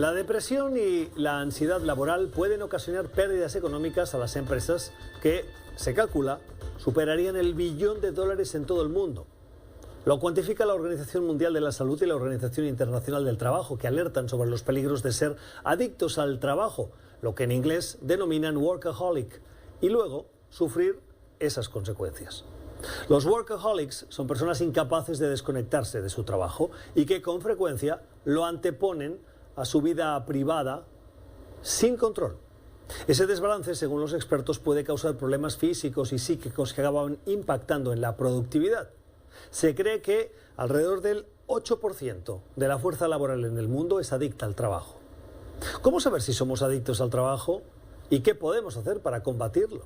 La depresión y la ansiedad laboral pueden ocasionar pérdidas económicas a las empresas que, se calcula, superarían el $1.000.000.000 en todo el mundo. Lo cuantifica la Organización Mundial de la Salud y la Organización Internacional del Trabajo, que alertan sobre los peligros de ser adictos al trabajo, lo que en inglés denominan workaholic, y luego sufrir esas consecuencias. Los workaholics son personas incapaces de desconectarse de su trabajo y que con frecuencia lo anteponen a su vida privada sin control. Ese desbalance, según los expertos, puede causar problemas físicos y psíquicos que acaban impactando en la productividad. Se cree que alrededor del 8% de la fuerza laboral en el mundo es adicta al trabajo. ¿Cómo saber si somos adictos al trabajo y qué podemos hacer para combatirlo?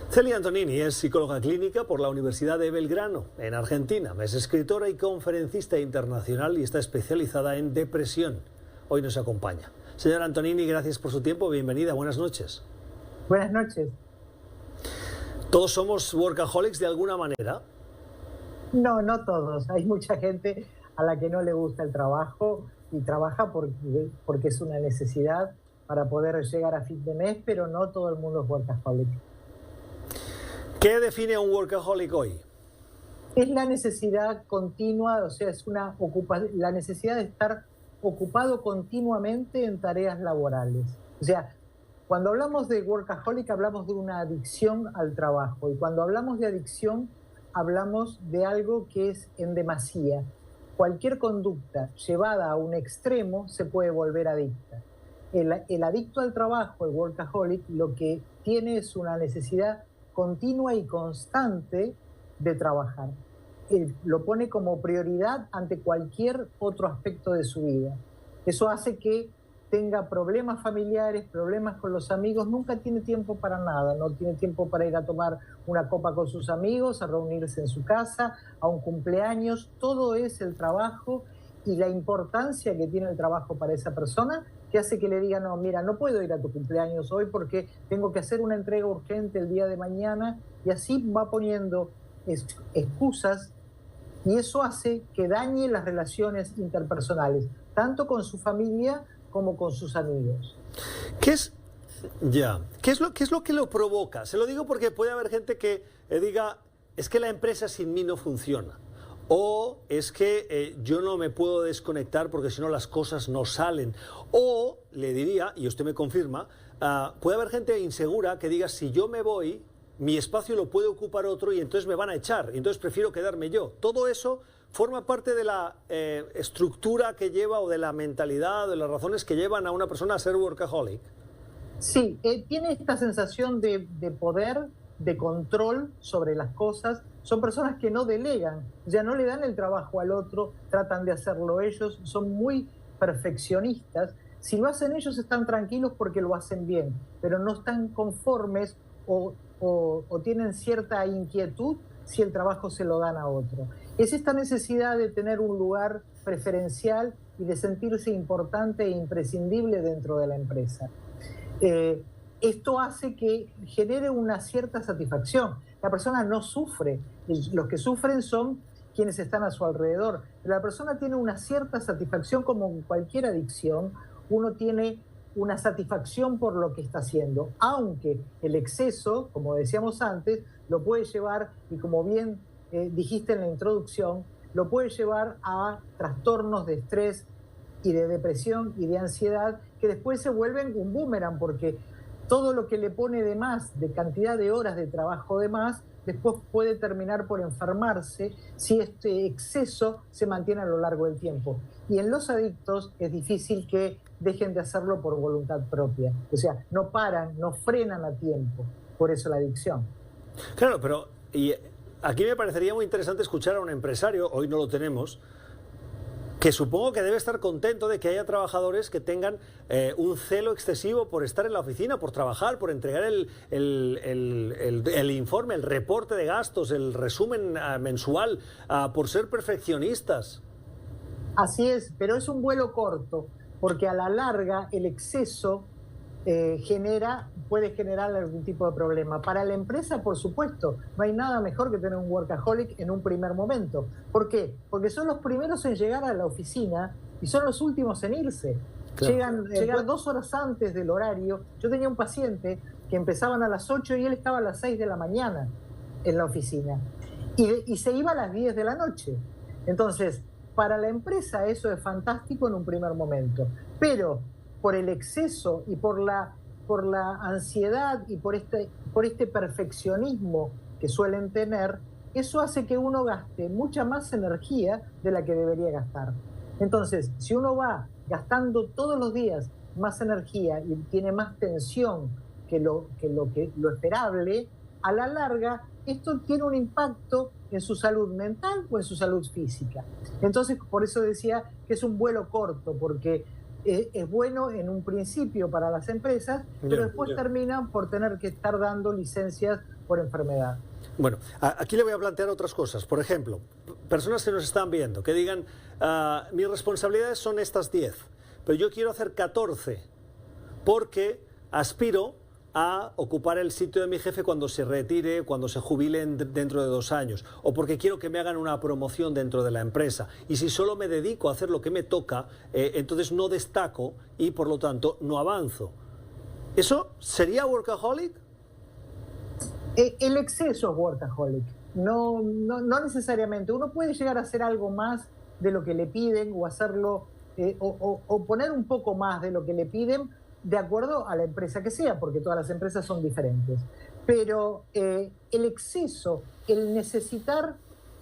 Celia Antonini es psicóloga clínica por la Universidad de Belgrano, en Argentina. Es escritora y conferencista internacional y está especializada en depresión. Hoy nos acompaña. Señora Antonini, gracias por su tiempo. Bienvenida. Buenas noches. Buenas noches. ¿Todos somos workaholics de alguna manera? No, no todos. Hay mucha gente a la que no le gusta el trabajo y trabaja porque es una necesidad para poder llegar a fin de mes, pero no todo el mundo es workaholic. ¿Qué define a un workaholic hoy? Es la necesidad continua, o sea, es la necesidad de estar ocupado continuamente en tareas laborales. O sea, cuando hablamos de workaholic hablamos de una adicción al trabajo, y cuando hablamos de adicción hablamos de algo que es en demasía. Cualquier conducta llevada a un extremo se puede volver adicta. El adicto al trabajo, el workaholic, lo que tiene es una necesidad continua y constante de trabajar. Él lo pone como prioridad ante cualquier otro aspecto de su vida. Eso hace que tenga problemas familiares, problemas con los amigos, nunca tiene tiempo para nada, no tiene tiempo para ir a tomar una copa con sus amigos, a reunirse en su casa, a un cumpleaños. Todo es el trabajo y la importancia que tiene el trabajo para esa persona, que hace que le diga, no, mira, no puedo ir a tu cumpleaños hoy porque tengo que hacer una entrega urgente el día de mañana, y así va poniendo excusas, y eso hace que dañe las relaciones interpersonales, tanto con su familia como con sus amigos. ¿Qué es lo que lo provoca? Se lo digo porque puede haber gente que diga, es que la empresa sin mí no funciona. O es que yo no me puedo desconectar porque si no las cosas no salen. O, le diría, y usted me confirma, puede haber gente insegura que diga, si yo me voy, mi espacio lo puede ocupar otro y entonces me van a echar, y entonces prefiero quedarme yo. Todo eso forma parte de la estructura que lleva, o de la mentalidad, de las razones que llevan a una persona a ser workaholic. Sí, tiene esta sensación de poder, de control sobre las cosas. Son personas que no delegan, ya no le dan el trabajo al otro, tratan de hacerlo ellos, son muy perfeccionistas. Si lo hacen ellos están tranquilos porque lo hacen bien, pero no están conformes o tienen cierta inquietud si el trabajo se lo dan a otro. Es esta necesidad de tener un lugar preferencial y de sentirse importante e imprescindible dentro de la empresa. Esto hace que genere una cierta satisfacción. La persona no sufre, los que sufren son quienes están a su alrededor. La persona tiene una cierta satisfacción, como en cualquier adicción, uno tiene una satisfacción por lo que está haciendo, aunque el exceso, como decíamos antes, lo puede llevar, y como bien dijiste en la introducción, lo puede llevar a trastornos de estrés y de depresión y de ansiedad, que después se vuelven un boomerang, porque todo lo que le pone de más, de cantidad de horas de trabajo de más, después puede terminar por enfermarse si este exceso se mantiene a lo largo del tiempo. Y en los adictos es difícil que dejen de hacerlo por voluntad propia. O sea, no paran, no frenan a tiempo. Por eso la adicción. Claro, pero y aquí me parecería muy interesante escuchar a un empresario, hoy no lo tenemos, que supongo que debe estar contento de que haya trabajadores que tengan un celo excesivo por estar en la oficina, por trabajar, por entregar el informe, el reporte de gastos, el resumen mensual, por ser perfeccionistas. Así es, pero es un vuelo corto, porque a la larga el exceso puede generar algún tipo de problema. Para la empresa, por supuesto, no hay nada mejor que tener un workaholic en un primer momento. ¿Por qué? Porque son los primeros en llegar a la oficina y son los últimos en irse. Claro. Llegan 2 horas antes del horario. Yo tenía un paciente que empezaban a las 8 y él estaba a las 6 de la mañana en la oficina. Y se iba a las 10 de la noche. Entonces, para la empresa eso es fantástico en un primer momento. Pero por el exceso y por la ansiedad y por este perfeccionismo que suelen tener, eso hace que uno gaste mucha más energía de la que debería gastar. Entonces, si uno va gastando todos los días más energía y tiene más tensión que lo esperable, a la larga esto tiene un impacto en su salud mental o en su salud física. Entonces, por eso decía que es un vuelo corto, porque es bueno en un principio para las empresas, pero después terminan por tener que estar dando licencias por enfermedad. Bueno, aquí le voy a plantear otras cosas. Por ejemplo, personas que nos están viendo, que digan, mis responsabilidades son estas 10, pero yo quiero hacer 14, porque aspiro a ocupar el sitio de mi jefe cuando se retire, cuando se jubile dentro de 2 años, o porque quiero que me hagan una promoción dentro de la empresa. Y si solo me dedico a hacer lo que me toca, entonces no destaco y por lo tanto no avanzo. ¿Eso sería workaholic? El exceso es workaholic. No necesariamente. Uno puede llegar a hacer algo más de lo que le piden o hacerlo o poner un poco más de lo que le piden, de acuerdo a la empresa que sea, porque todas las empresas son diferentes. Pero el exceso, el necesitar...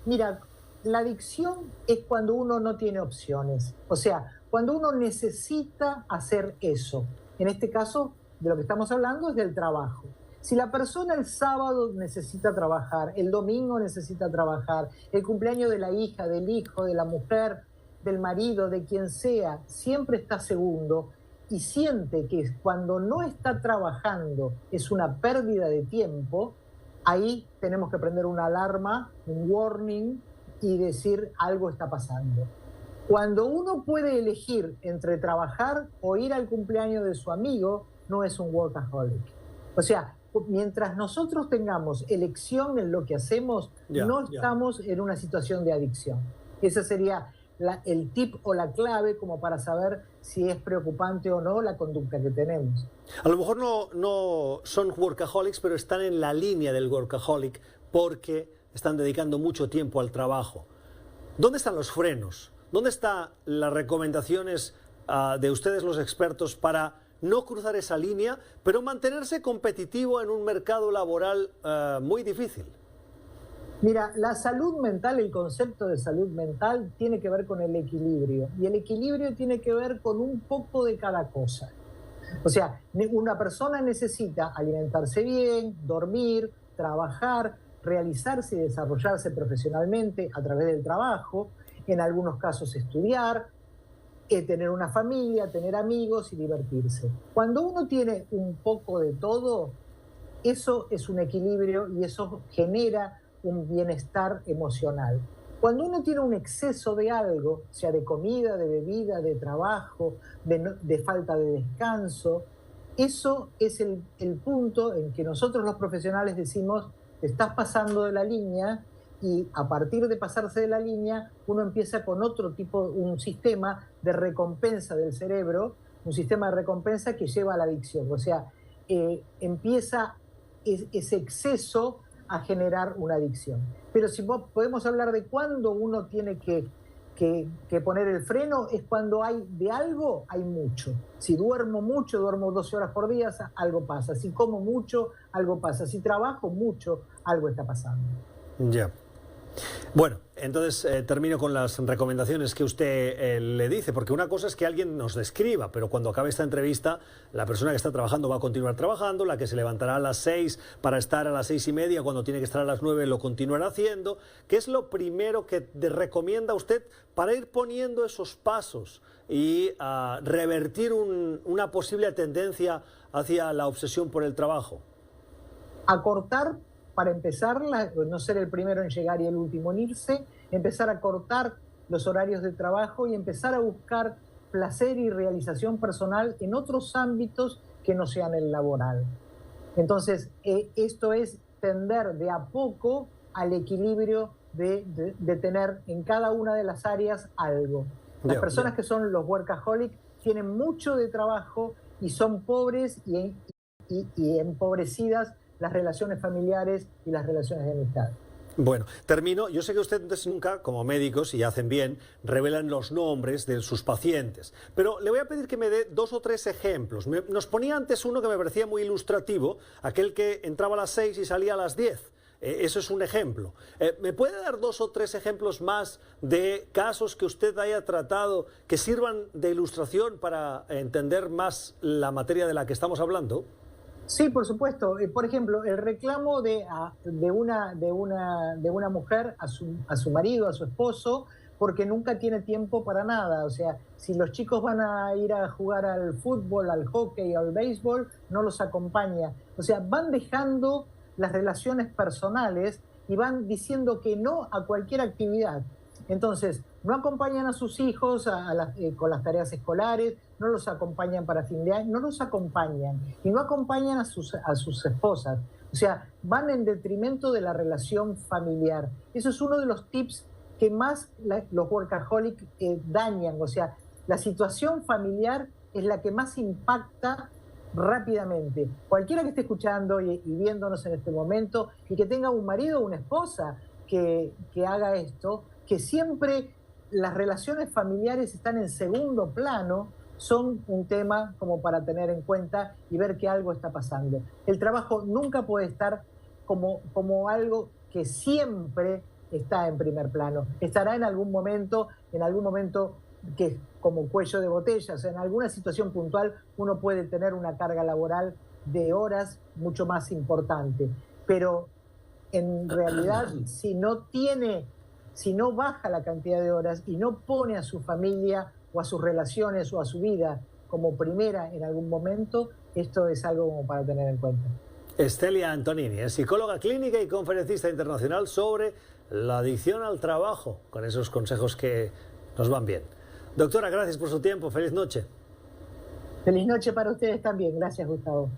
Mira, la adicción es cuando uno no tiene opciones. O sea, cuando uno necesita hacer eso. En este caso, de lo que estamos hablando es del trabajo. Si la persona el sábado necesita trabajar, el domingo necesita trabajar, el cumpleaños de la hija, del hijo, de la mujer, del marido, de quien sea, siempre está segundo, y siente que cuando no está trabajando es una pérdida de tiempo, ahí tenemos que prender una alarma, un warning, y decir algo está pasando. Cuando uno puede elegir entre trabajar o ir al cumpleaños de su amigo, no es un workaholic. O sea, mientras nosotros tengamos elección en lo que hacemos, no estamos en una situación de adicción. Ese sería el tip o la clave como para saber si es preocupante o no la conducta que tenemos. A lo mejor no son workaholics, pero están en la línea del workaholic porque están dedicando mucho tiempo al trabajo. ¿Dónde están los frenos? ¿Dónde están las recomendaciones de ustedes, los expertos, para no cruzar esa línea, pero mantenerse competitivo en un mercado laboral muy difícil? Mira, la salud mental, el concepto de salud mental tiene que ver con el equilibrio, y el equilibrio tiene que ver con un poco de cada cosa. O sea, una persona necesita alimentarse bien, dormir, trabajar, realizarse y desarrollarse profesionalmente a través del trabajo, en algunos casos estudiar, tener una familia, tener amigos y divertirse. Cuando uno tiene un poco de todo, eso es un equilibrio y eso genera un bienestar emocional. Cuando uno tiene un exceso de algo, sea de comida, de bebida, de trabajo, de falta de descanso, eso es el punto en que nosotros los profesionales decimos, te estás pasando de la línea, y a partir de pasarse de la línea, uno empieza con otro tipo, un sistema de recompensa del cerebro, un sistema de recompensa que lleva a la adicción. O sea, empieza ese exceso a generar una adicción. Pero si podemos hablar de cuándo uno tiene que poner el freno, es cuando hay de algo, hay mucho. Si duermo mucho, duermo 12 horas por día, algo pasa. Si como mucho, algo pasa. Si trabajo mucho, algo está pasando. Ya. Bueno, entonces termino con las recomendaciones que usted le dice, porque una cosa es que alguien nos describa, pero cuando acabe esta entrevista, la persona que está trabajando va a continuar trabajando, la que se levantará a las 6 para estar a las 6:30, cuando tiene que estar a las 9 lo continuará haciendo. ¿Qué es lo primero que recomienda usted para ir poniendo esos pasos y revertir una posible tendencia hacia la obsesión por el trabajo? Acortar, para empezar, no ser el primero en llegar y el último en irse, empezar a cortar los horarios de trabajo y empezar a buscar placer y realización personal en otros ámbitos que no sean el laboral. Entonces, esto es tender de a poco al equilibrio de tener en cada una de las áreas algo. Las personas que son los workaholic tienen mucho de trabajo y son pobres y empobrecidas las relaciones familiares y las relaciones de amistad. Bueno, termino. Yo sé que ustedes nunca, como médicos, y hacen bien, revelan los nombres de sus pacientes. Pero le voy a pedir que me dé 2 o 3 ejemplos. Nos ponía antes uno que me parecía muy ilustrativo, aquel que entraba a las 6 y salía a las 10. Eso es un ejemplo. ¿Me puede dar 2 o 3 ejemplos más de casos que usted haya tratado que sirvan de ilustración para entender más la materia de la que estamos hablando? Sí, por supuesto. Por ejemplo, el reclamo de una mujer a su marido, a su esposo, porque nunca tiene tiempo para nada. O sea, si los chicos van a ir a jugar al fútbol, al hockey, al béisbol, no los acompaña. O sea, van dejando las relaciones personales y van diciendo que no a cualquier actividad. Entonces, no acompañan a sus hijos con las tareas escolares, no los acompañan para fin de año, no los acompañan y no acompañan a sus esposas. O sea, van en detrimento de la relación familiar. Eso es uno de los tips que más los workaholics dañan. O sea, la situación familiar es la que más impacta rápidamente. Cualquiera que esté escuchando y viéndonos en este momento y que tenga un marido o una esposa que haga esto, que siempre las relaciones familiares están en segundo plano, son un tema como para tener en cuenta y ver que algo está pasando. El trabajo nunca puede estar como algo que siempre está en primer plano. Estará en algún momento que es como cuello de botella. O sea, en alguna situación puntual uno puede tener una carga laboral de horas mucho más importante. Pero en realidad, si no baja la cantidad de horas y no pone a su familia o a sus relaciones o a su vida como primera en algún momento, esto es algo como para tener en cuenta. Estelia Antonini es psicóloga clínica y conferencista internacional sobre la adicción al trabajo, con esos consejos que nos van bien. Doctora, gracias por su tiempo. Feliz noche. Feliz noche para ustedes también. Gracias, Gustavo.